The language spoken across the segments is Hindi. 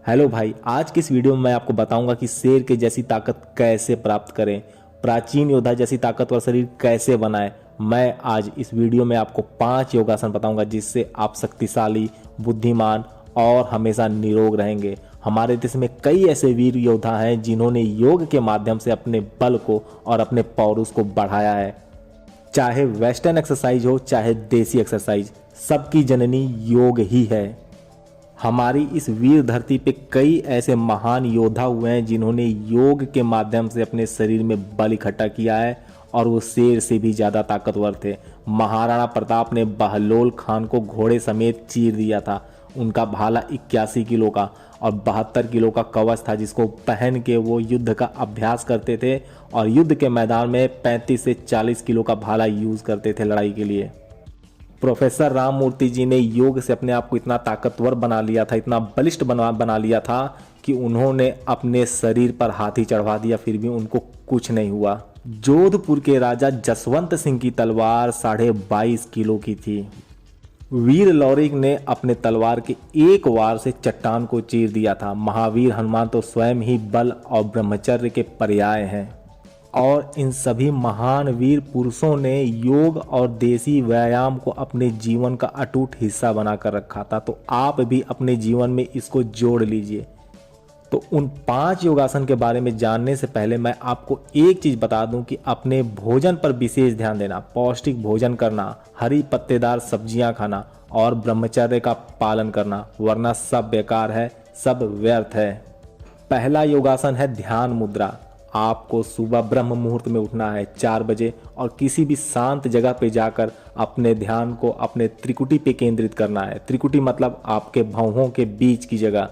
हेलो भाई, आज की इस वीडियो में मैं आपको बताऊंगा कि शेर के जैसी ताकत कैसे प्राप्त करें, प्राचीन योद्धा जैसी ताकतवर शरीर कैसे बनाएं। मैं आज इस वीडियो में आपको 5 योगासन बताऊंगा जिससे आप शक्तिशाली, बुद्धिमान और हमेशा निरोग रहेंगे। हमारे देश में कई ऐसे वीर योद्धा हैं जिन्होंने योग के माध्यम से अपने बल को और अपने पौरुष को बढ़ाया है। चाहे वेस्टर्न एक्सरसाइज हो चाहे देसी एक्सरसाइज, सबकी जननी योग ही है। हमारी इस वीर धरती पे कई ऐसे महान योद्धा हुए हैं जिन्होंने योग के माध्यम से अपने शरीर में बल इकट्ठा किया है और वो शेर से भी ज़्यादा ताकतवर थे। महाराणा प्रताप ने बहलोल खान को घोड़े समेत चीर दिया था। उनका भाला 81 किलो का और 72 किलो का कवच था जिसको पहन के वो युद्ध का अभ्यास करते थे और युद्ध के मैदान में 35 से 40 किलो का भाला यूज़ करते थे लड़ाई के लिए। प्रोफेसर राममूर्ति जी ने योग से अपने आप को इतना ताकतवर बना लिया था, इतना बलिष्ठ बना लिया था कि उन्होंने अपने शरीर पर हाथी चढ़वा दिया, फिर भी उनको कुछ नहीं हुआ। जोधपुर के राजा जसवंत सिंह की तलवार 22.5 किलो की थी। वीर लौरिक ने अपने तलवार के एक वार से चट्टान को चीर दिया था। महावीर हनुमान तो स्वयं ही बल और ब्रह्मचर्य के पर्याय हैं। और इन सभी महान वीर पुरुषों ने योग और देसी व्यायाम को अपने जीवन का अटूट हिस्सा बनाकर रखा था। तो आप भी अपने जीवन में इसको जोड़ लीजिए। तो उन 5 योगासन के बारे में जानने से पहले मैं आपको एक चीज़ बता दूं कि अपने भोजन पर विशेष ध्यान देना, पौष्टिक भोजन करना, हरी पत्तेदार सब्जियां खाना और ब्रह्मचर्य का पालन करना, वरना सब बेकार है, सब व्यर्थ है। पहला योगासन है ध्यान मुद्रा। आपको सुबह ब्रह्म मुहूर्त में उठना है 4 बजे और किसी भी शांत जगह पे जाकर अपने ध्यान को अपने त्रिकुटी पे केंद्रित करना है। त्रिकुटी मतलब आपके भौहों के बीच की जगह।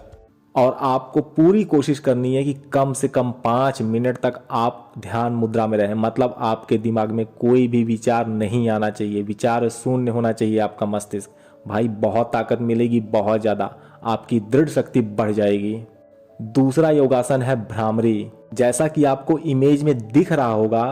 और आपको पूरी कोशिश करनी है कि कम से कम 5 मिनट तक आप ध्यान मुद्रा में रहें। मतलब आपके दिमाग में कोई भी विचार नहीं आना चाहिए, विचार शून्य होना चाहिए आपका मस्तिष्क। भाई बहुत ताकत मिलेगी, बहुत ज़्यादा आपकी दृढ़ शक्ति बढ़ जाएगी। दूसरा योगासन है भ्रामरी। जैसा कि आपको इमेज में दिख रहा होगा,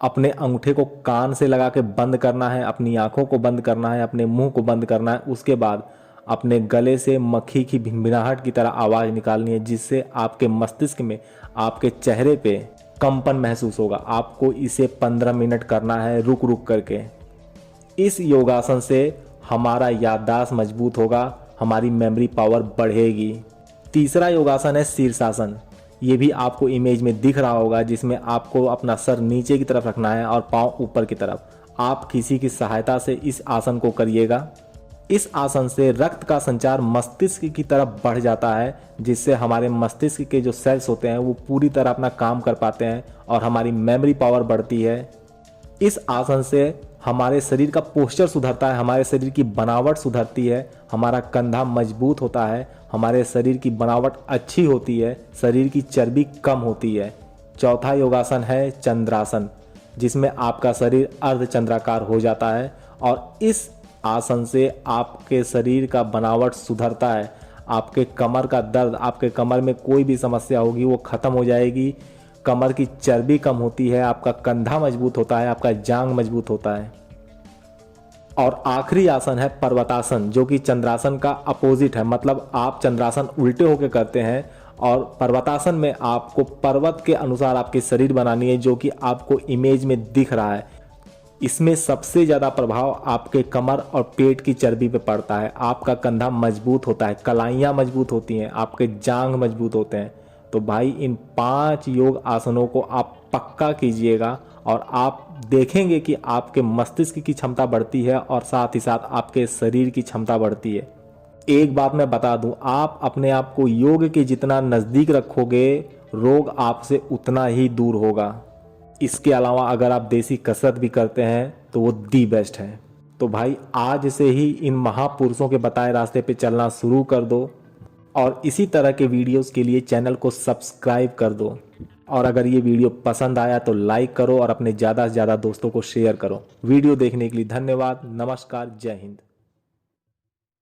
अपने अंगूठे को कान से लगा के बंद करना है, अपनी आंखों को बंद करना है, अपने मुंह को बंद करना है। उसके बाद अपने गले से मक्खी की भिनभिनाहट की तरह आवाज़ निकालनी है जिससे आपके मस्तिष्क में, आपके चेहरे पे कंपन महसूस होगा। आपको इसे 15 मिनट करना है रुक रुक करके। इस योगासन से हमारा याददाश्त मजबूत होगा, हमारी मेमोरी पावर बढ़ेगी। तीसरा योगासन है शीर्षासन। ये भी आपको इमेज में दिख रहा होगा, जिसमें आपको अपना सर नीचे की तरफ रखना है और पांव ऊपर की तरफ। आप किसी की सहायता से इस आसन को करिएगा। इस आसन से रक्त का संचार मस्तिष्क की तरफ बढ़ जाता है जिससे हमारे मस्तिष्क के जो सेल्स होते हैं वो पूरी तरह अपना काम कर पाते हैं और हमारी मेमोरी पावर बढ़ती है। इस आसन से हमारे शरीर का पोस्चर सुधरता है, हमारे शरीर की बनावट सुधरती है, हमारा कंधा मजबूत होता है, हमारे शरीर की बनावट अच्छी होती है, शरीर की चर्बी कम होती है। चौथा योगासन है चंद्रासन, जिसमें आपका शरीर अर्धचंद्राकार हो जाता है और इस आसन से आपके शरीर का बनावट सुधरता है। आपके कमर का दर्द, आपके कमर में कोई भी समस्या होगी वो खत्म हो जाएगी। कमर की चर्बी कम होती है, आपका कंधा मजबूत होता है, आपका जांग मजबूत होता है। और आखिरी आसन है पर्वतासन, जो कि चंद्रासन का अपोजिट है। मतलब आप चंद्रासन उल्टे होकर करते हैं और पर्वतासन में आपको पर्वत के अनुसार आपकी शरीर बनानी है, जो कि आपको इमेज में दिख रहा है। इसमें सबसे ज़्यादा प्रभाव आपके कमर और पेट की चर्बी पे पड़ता है। आपका कंधा मजबूत होता है, कलाइयाँ मजबूत होती हैं, आपके जांग मजबूत होते हैं। तो भाई इन 5 योग आसनों को आप पक्का कीजिएगा और आप देखेंगे कि आपके मस्तिष्क की क्षमता बढ़ती है और साथ ही साथ आपके शरीर की क्षमता बढ़ती है। एक बात मैं बता दूं, आप अपने आप को योग के जितना नज़दीक रखोगे, रोग आपसे उतना ही दूर होगा। इसके अलावा अगर आप देसी कसरत भी करते हैं तो वो दी बेस्ट है। तो भाई आज से ही इन महापुरुषों के बताए रास्ते पे चलना शुरू कर दो और इसी तरह के वीडियोस के लिए चैनल को सब्सक्राइब कर दो। और अगर ये वीडियो पसंद आया तो लाइक करो और अपने ज़्यादा से ज़्यादा दोस्तों को शेयर करो। वीडियो देखने के लिए धन्यवाद। नमस्कार, जय हिंद।